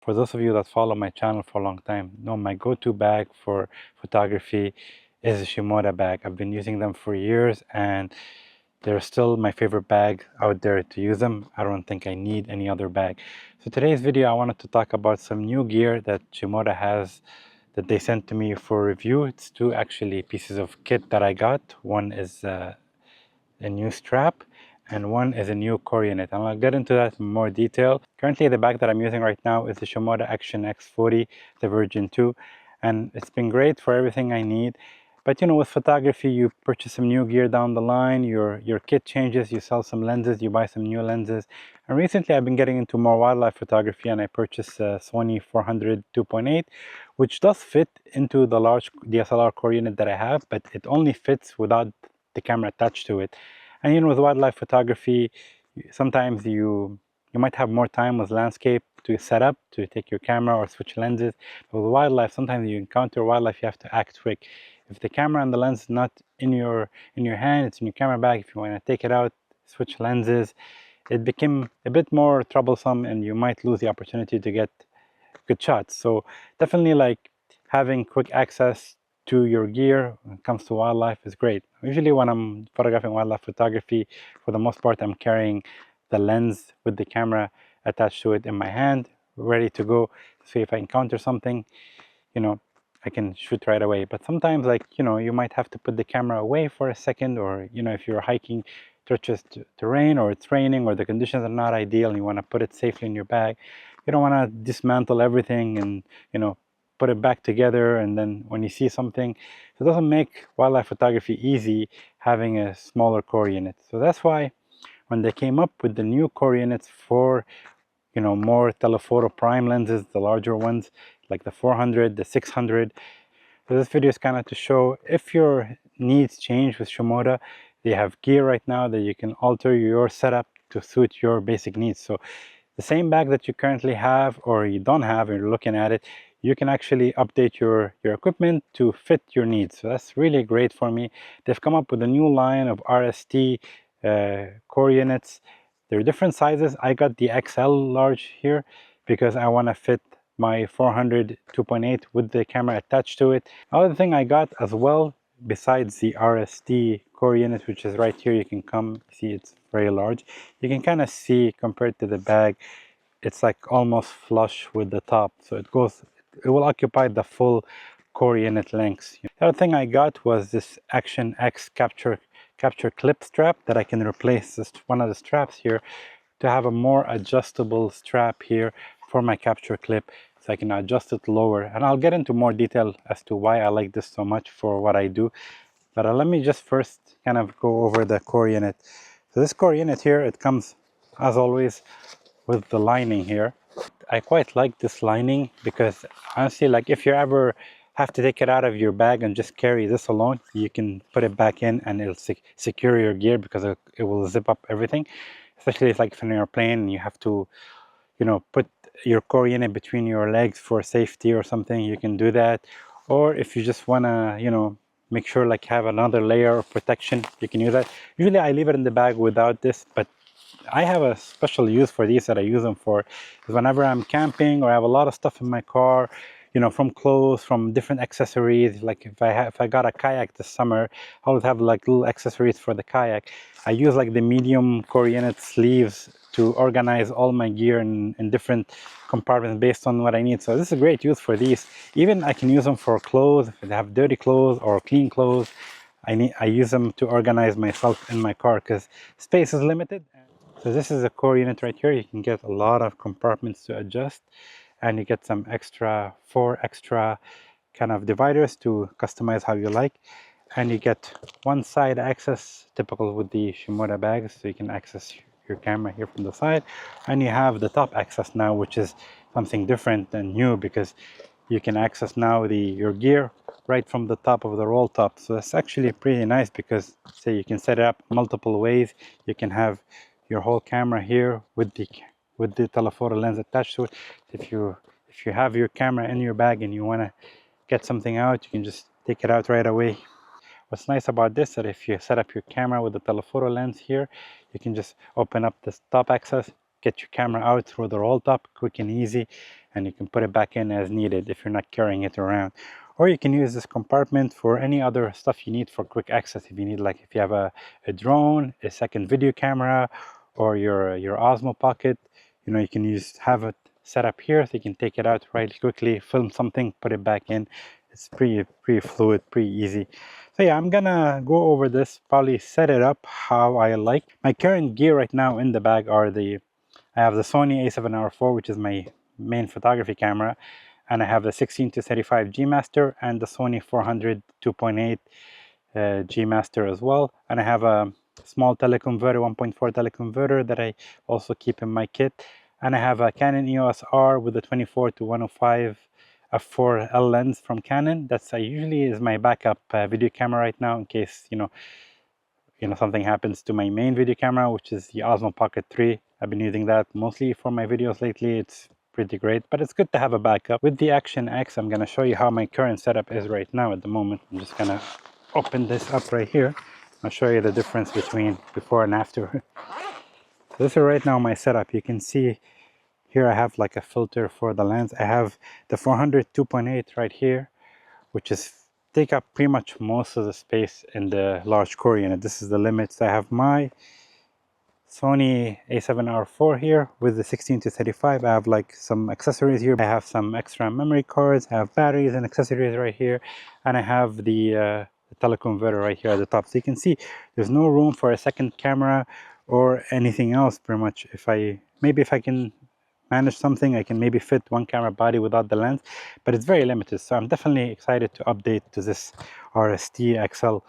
For those of you that follow my channel for a long time, know my go-to bag for photography is a Shimoda bag. I've been using them for years and they're still my favorite bag out there to use them. I don't think I need any other bag. So today's video, I wanted to talk about some new gear that Shimoda has that they sent to me for review. It's two actually pieces of kit that I got. One is a new strap and one is a new core unit, and I'll get into that in more detail. Currently the bag that I'm using right now is the Shimoda Action X40, the version 2, and it's been great for everything I need. But you know, with photography, you purchase some new gear down the line, your kit changes, you sell some lenses, you buy some new lenses. And recently I've been getting into more wildlife photography, and I purchased a Sony 400 2.8, which does fit into the large DSLR core unit that I have, but it only fits without the camera attached to it. And you know, with wildlife photography, sometimes you might have more time with landscape to set up, to take your camera or switch lenses. But with wildlife, sometimes you encounter wildlife, you have to act quick. If the camera and the lens is not in your hand, it's in your camera bag. If you want to take it out, switch lenses, it became a bit more troublesome, and you might lose the opportunity to get good shots. So definitely, like, having quick access to your gear when it comes to wildlife is great. Usually when I'm photographing wildlife photography, for the most part, I'm carrying the lens with the camera attached to it in my hand, ready to go. So if I encounter something, you know, I can shoot right away. But sometimes, like, you know, you might have to put the camera away for a second, or, you know, if you're hiking treacherous terrain, or it's raining, or the conditions are not ideal, and you want to put it safely in your bag. You don't want to dismantle everything and, you know, put it back together, and then when you see something, it doesn't make wildlife photography easy having a smaller core unit. So that's why when they came up with the new core units for, you know, more telephoto prime lenses, the larger ones like the 400, the 600. So this video is kind of to show if your needs change with Shimoda, they have gear right now that you can alter your setup to suit your basic needs. So the same bag that you currently have or you don't have and you're looking at it, you can actually update your equipment to fit your needs. So that's really great for me. They've come up with a new line of RST core units. They're different sizes. I got the XL large here because I want to fit my 400 2.8 with the camera attached to it. Another thing I got as well, besides the RST core unit, which is right here, you can come see it's very large. You can kind of see compared to the bag, it's like almost flush with the top. So it will occupy the full core unit length. The other thing I got was this Action X capture clip strap that I can replace one of the straps here to have a more adjustable strap here for my capture clip, so I can adjust it lower. And I'll get into more detail as to why I like this so much for what I do. But let me just first kind of go over the core unit. So this core unit here, it comes as always with the lining here. I quite like this lining because honestly, like, if you ever have to take it out of your bag and just carry this alone, you can put it back in and it'll secure your gear because it will zip up everything. Especially if, like, if you're in an airplane and you have to, you know, put your core unit between your legs for safety or something, you can do that. Or if you just want to, you know, make sure, like, have another layer of protection, you can use that. Usually I leave it in the bag without this, but I have a special use for these that I use them for. Is whenever I'm camping or I have a lot of stuff in my car, you know, from clothes, from different accessories. Like if I got a kayak this summer, I always have like little accessories for the kayak. I use like the medium core unit sleeves to organize all my gear in different compartments based on what I need. So this is a great use for these. Even I can use them for clothes. If I have dirty clothes or clean clothes, I use them to organize myself in my car because space is limited. So this is a core unit right here. You can get a lot of compartments to adjust, and you get some four extra kind of dividers to customize how you like. And you get one side access, typical with the Shimoda bags, so you can access your camera here from the side. And you have the top access now, which is something different and new because you can access now your gear right from the top of the roll top. So it's actually pretty nice because, say, you can set it up multiple ways. You can have your whole camera here with the telephoto lens attached to it. If you have your camera in your bag and you want to get something out, you can just take it out right away. What's nice about this is that if you set up your camera with the telephoto lens here, you can just open up this top access, get your camera out through the roll top, quick and easy. and you can put it back in as needed if you're not carrying it around. Or you can use this compartment for any other stuff you need for quick access. If you need, like if you have a drone, a second video camera, or your Osmo Pocket, you know, you can have it set up here so you can take it out right quickly, film something, put it back in. It's pretty fluid, pretty easy. So yeah, I'm gonna go over this, probably set it up how I like. My current gear right now in the bag are I have the Sony a7R4, which is my main photography camera, and I have the 16 to 35 G Master and the Sony 400 2.8 G Master as well. And I have a small teleconverter, 1.4 teleconverter that I also keep in my kit. And I have a Canon EOS R with the 24 to 105 f4L lens from Canon. That's usually is my backup video camera right now in case something happens to my main video camera, which is the Osmo Pocket 3. I've been using that mostly for my videos lately. It's pretty great, but it's good to have a backup. With the Action X, I'm gonna show you how my current setup is right now at the moment. I'm just gonna open this up right here. I'll show you the difference between before and after. So this is right now my setup. You can see here I have like a filter for the lens. I have the 400 2.8 right here, which is take up pretty much most of the space in the large core unit. This is the limits. I have my Sony a7R4 here with the 16 to 35. I have like some accessories here. I have some extra memory cards. I have batteries and accessories right here, and I have the teleconverter right here at the top. So you can see there's no room for a second camera or anything else pretty much. If I can manage something, I can maybe fit one camera body without the lens, but it's very limited. So I'm definitely excited to update to this RST XL.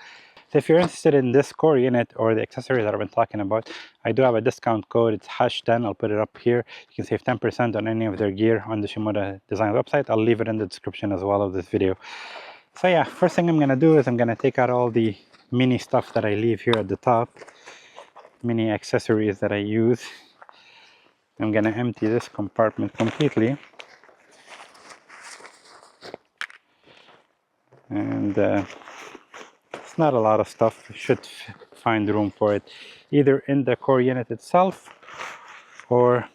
So if you're interested in this core unit or the accessories that I've been talking about, I do have a discount code. It's Hage10. I'll put it up here. You can save 10% on any of their gear on the Shimoda Designs website. I'll leave it in the description as well of this video. So yeah, first thing I'm gonna do is I'm gonna take out all the mini stuff that I leave here at the top, mini accessories that I use. I'm gonna empty this compartment completely, and it's not a lot of stuff. You should find room for it either in the core unit itself or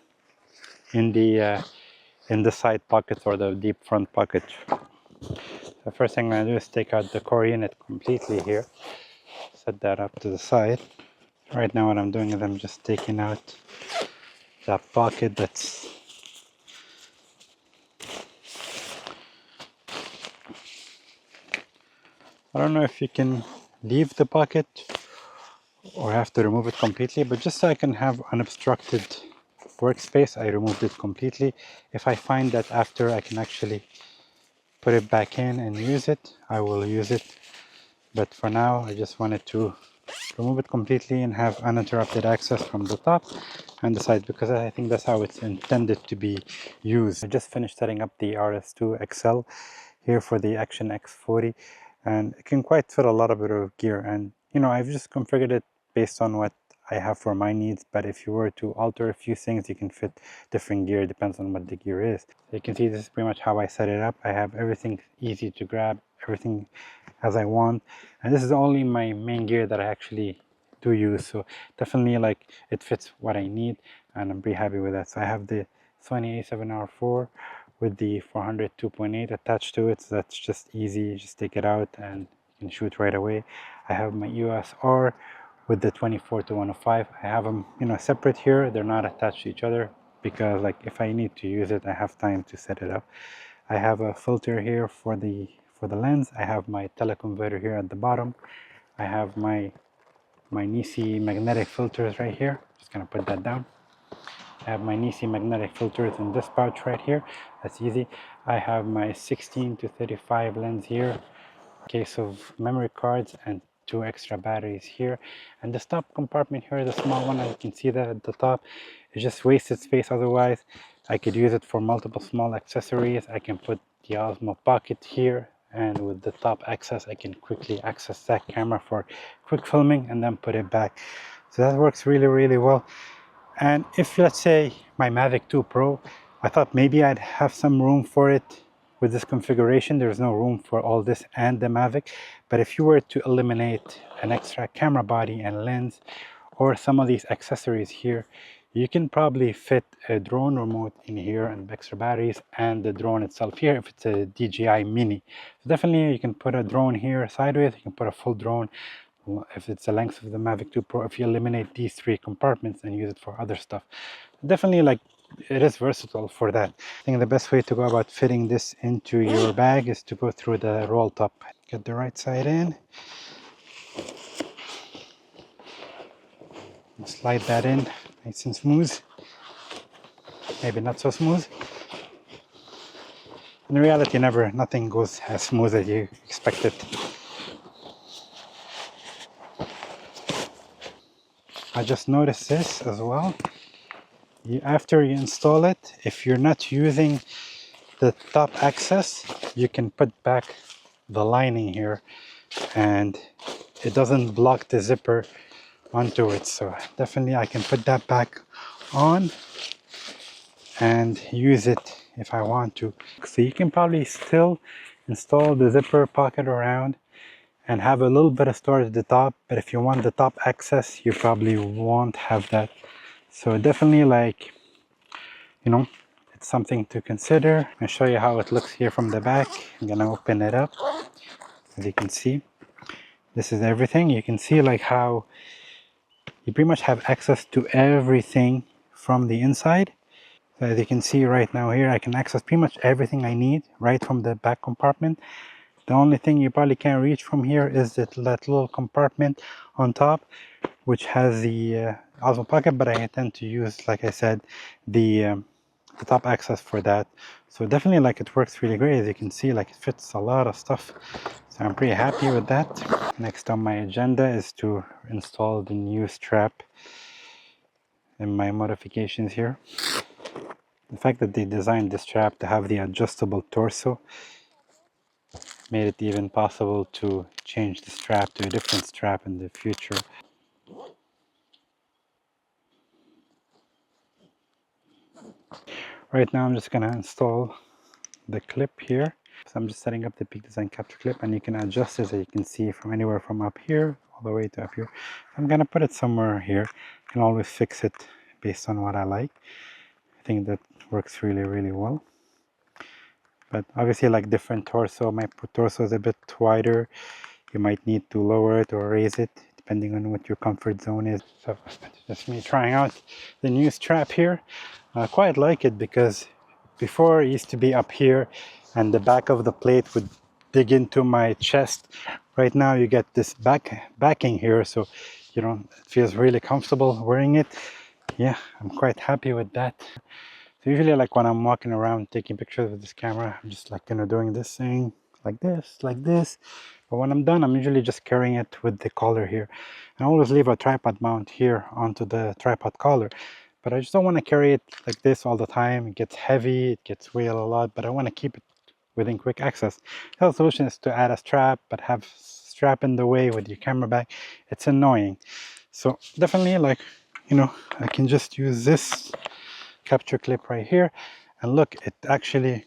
in the side pockets or the deep front pocket. The first thing I'm gonna do is take out the core unit completely here, set that up to the side. Right now what I'm doing is I'm just taking out that pocket that's I don't know if you can leave the pocket or have to remove it completely, but just so I can have unobstructed workspace, I removed it completely. If I find that after I can actually put it back in and use it, I will use it. But for now, I just wanted to remove it completely and have uninterrupted access from the top and the side, because I think that's how it's intended to be used. I just finished setting up the RS2 XL here for the Action X40, and it can quite fit a lot of bit of gear. And I've just configured it based on what I have for my needs, but if you were to alter a few things, you can fit different gear. It depends on what the gear is. So you can see this is pretty much how I set it up. I have everything easy to grab, everything as I want, and this is only my main gear that I actually do use, so definitely like it fits what I need, and I'm pretty happy with that. So I have the Sony a7R4 with the 400 2.8 attached to it, so that's just easy. You just take it out and you can shoot right away. I have my EOS R with the 24 to 105. I have them separate here. They're not attached to each other because like if I need to use it, I have time to set it up. I have a filter here for the lens. I have my teleconverter here at the bottom. I have my Nisi magnetic filters right here. Just gonna put that down. I have my Nisi magnetic filters in this pouch right here. That's easy. I have my 16 to 35 lens here, case of memory cards, and 2 extra batteries here. And the top compartment here, the small one, as you can see that at the top, is just wasted space. Otherwise, I could use it for multiple small accessories. I can put the Osmo Pocket here, and with the top access, I can quickly access that camera for quick filming and then put it back. So that works really, really well. And if, let's say, my Mavic 2 Pro, I thought maybe I'd have some room for it with this configuration. There's no room for all this and the Mavic. But if you were to eliminate an extra camera body and lens or some of these accessories here, You can probably fit a drone remote in here and extra batteries and the drone itself here if it's a DJI Mini. So definitely you can put a drone here sideways, you can put a full drone if it's the length of the Mavic 2 Pro, if you eliminate these three compartments and use it for other stuff. Definitely, like, it is versatile for that. I think the best way to go about fitting this into your bag is to go through the roll top. Get the right side in, slide that in nice and smooth, maybe not so smooth. In reality, nothing goes as smooth as you expect it. I just noticed this as well. After you install it, if you're not using the top access, you can put back the lining here and it doesn't block the zipper onto it. So definitely I can put that back on and use it if I want to. So you can probably still install the zipper pocket around and have a little bit of storage at the top, but if you want the top access, you probably won't have that. So definitely, like, you know, it's something to consider. I'll show you how it looks here from the back. I'm gonna open it up. As you can see, this is everything. You can see like how you pretty much have access to everything from the inside. So as you can see right now here, I can access pretty much everything I need right from the back compartment. The only thing you probably can't reach from here is that little compartment on top, which has the Osmo Pocket, but I tend to use, like I said, the top access for that. So definitely, like, it works really great. As you can see, like, it fits a lot of stuff. So I'm pretty happy with that. Next on my agenda is to install the new strap in my modifications here. The fact that they designed this strap to have the adjustable torso made it even possible to change the strap to a different strap in the future. Right now I'm just going to install the clip here. So I'm just setting up the Peak Design capture clip, and you can adjust it, as you can see, from anywhere from up here all the way to up here. I'm going to put it somewhere here. I can always fix it based on what I like. I think that works really, really well. But obviously, like, different torso, my torso is a bit wider. You might need to lower it or raise it depending on what your comfort zone is. So just me trying out the new strap here. I quite like it because before it used to be up here and the back of the plate would dig into my chest. Right now you get this backing here, so you know, it feels really comfortable wearing it. Yeah, I'm quite happy with that. So usually, like, when I'm walking around taking pictures with this camera, I'm just, like, you know, doing this thing like this. But when I'm done, I'm usually just carrying it with the collar here. I always leave a tripod mount here onto the tripod collar, but I just don't want to carry it like this all the time. It gets heavy, it gets weighed a lot, but I want to keep it within quick access. The solution is to add a strap, but have strap in the way with your camera bag. It's annoying. So definitely, like, you know, I can just use this capture clip right here, and look, it actually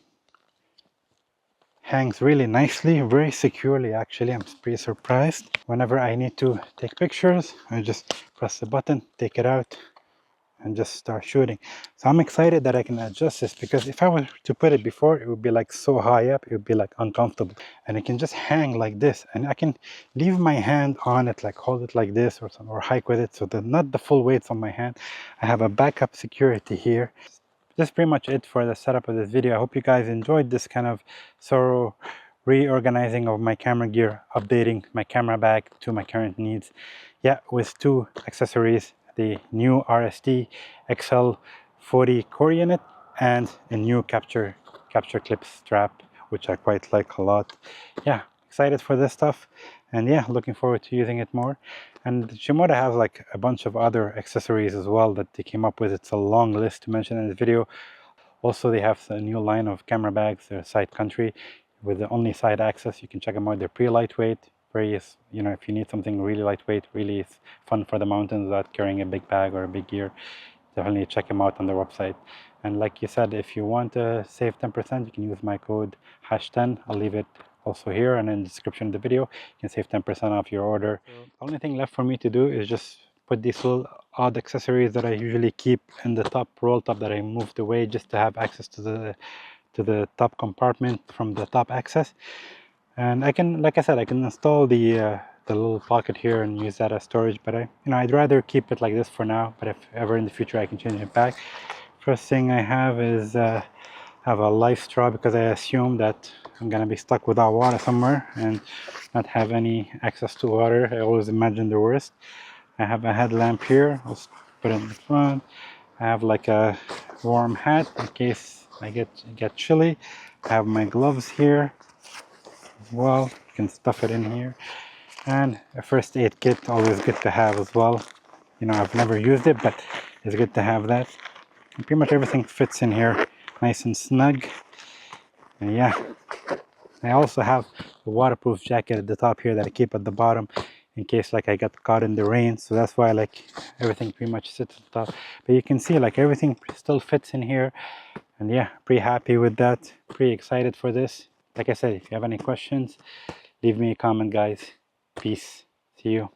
hangs really nicely, very securely actually. I'm pretty surprised. Whenever I need to take pictures, I just press the button, take it out, and just start shooting. So I'm excited that I can adjust this, because if I were to put it before, it would be like so high up, it would be like uncomfortable. And it can just hang like this, and I can leave my hand on it, like hold it like this or hike with it, so that not the full weight's on my hand. I have a backup security here. That's pretty much it for the setup of this video. I hope you guys enjoyed this kind of thorough reorganizing of my camera gear, updating my camera bag to my current needs. Yeah, with two accessories, the new RST XL 40 core unit and a new capture clip strap, which I quite like a lot. Yeah, excited for this stuff, and yeah, looking forward to using it more. And Shimoda has like a bunch of other accessories as well that they came up with. It's a long list to mention in this video. Also, they have a new line of camera bags. They're side country with the only side access. You can check them out. They're pretty lightweight. Very, you know, if you need something really lightweight, really fun for the mountains without carrying a big bag or a big gear, definitely check them out on their website. And like you said, if you want to save 10%, you can use my code #10. I'll leave it also here and in the description of the video. You can save 10% off your order. So the only thing left for me to do is just put these little odd accessories that I usually keep in the top roll top that I moved away just to have access to the top compartment from the top access. And I can, like I said, I can install the little pocket here and use that as storage, but I'd rather keep it like this for now, but if ever in the future I can change it back. First thing I have is have a life straw, because I assume that I'm gonna be stuck without water somewhere and not have any access to water. I always imagine the worst. I have a headlamp here. I'll put it in the front. I have like a warm hat in case I get chilly. I have my gloves here as well. You can stuff it in here. And a first aid kit, always good to have as well. I've never used it, but it's good to have that. And pretty much everything fits in here nice and snug. And yeah, I also have a waterproof jacket at the top here that I keep at the bottom in case like I got caught in the rain. So that's why like everything pretty much sits at the top. But you can see like everything still fits in here. And yeah, pretty happy with that. Pretty excited for this. Like I said, if you have any questions, leave me a comment, guys. Peace. See you.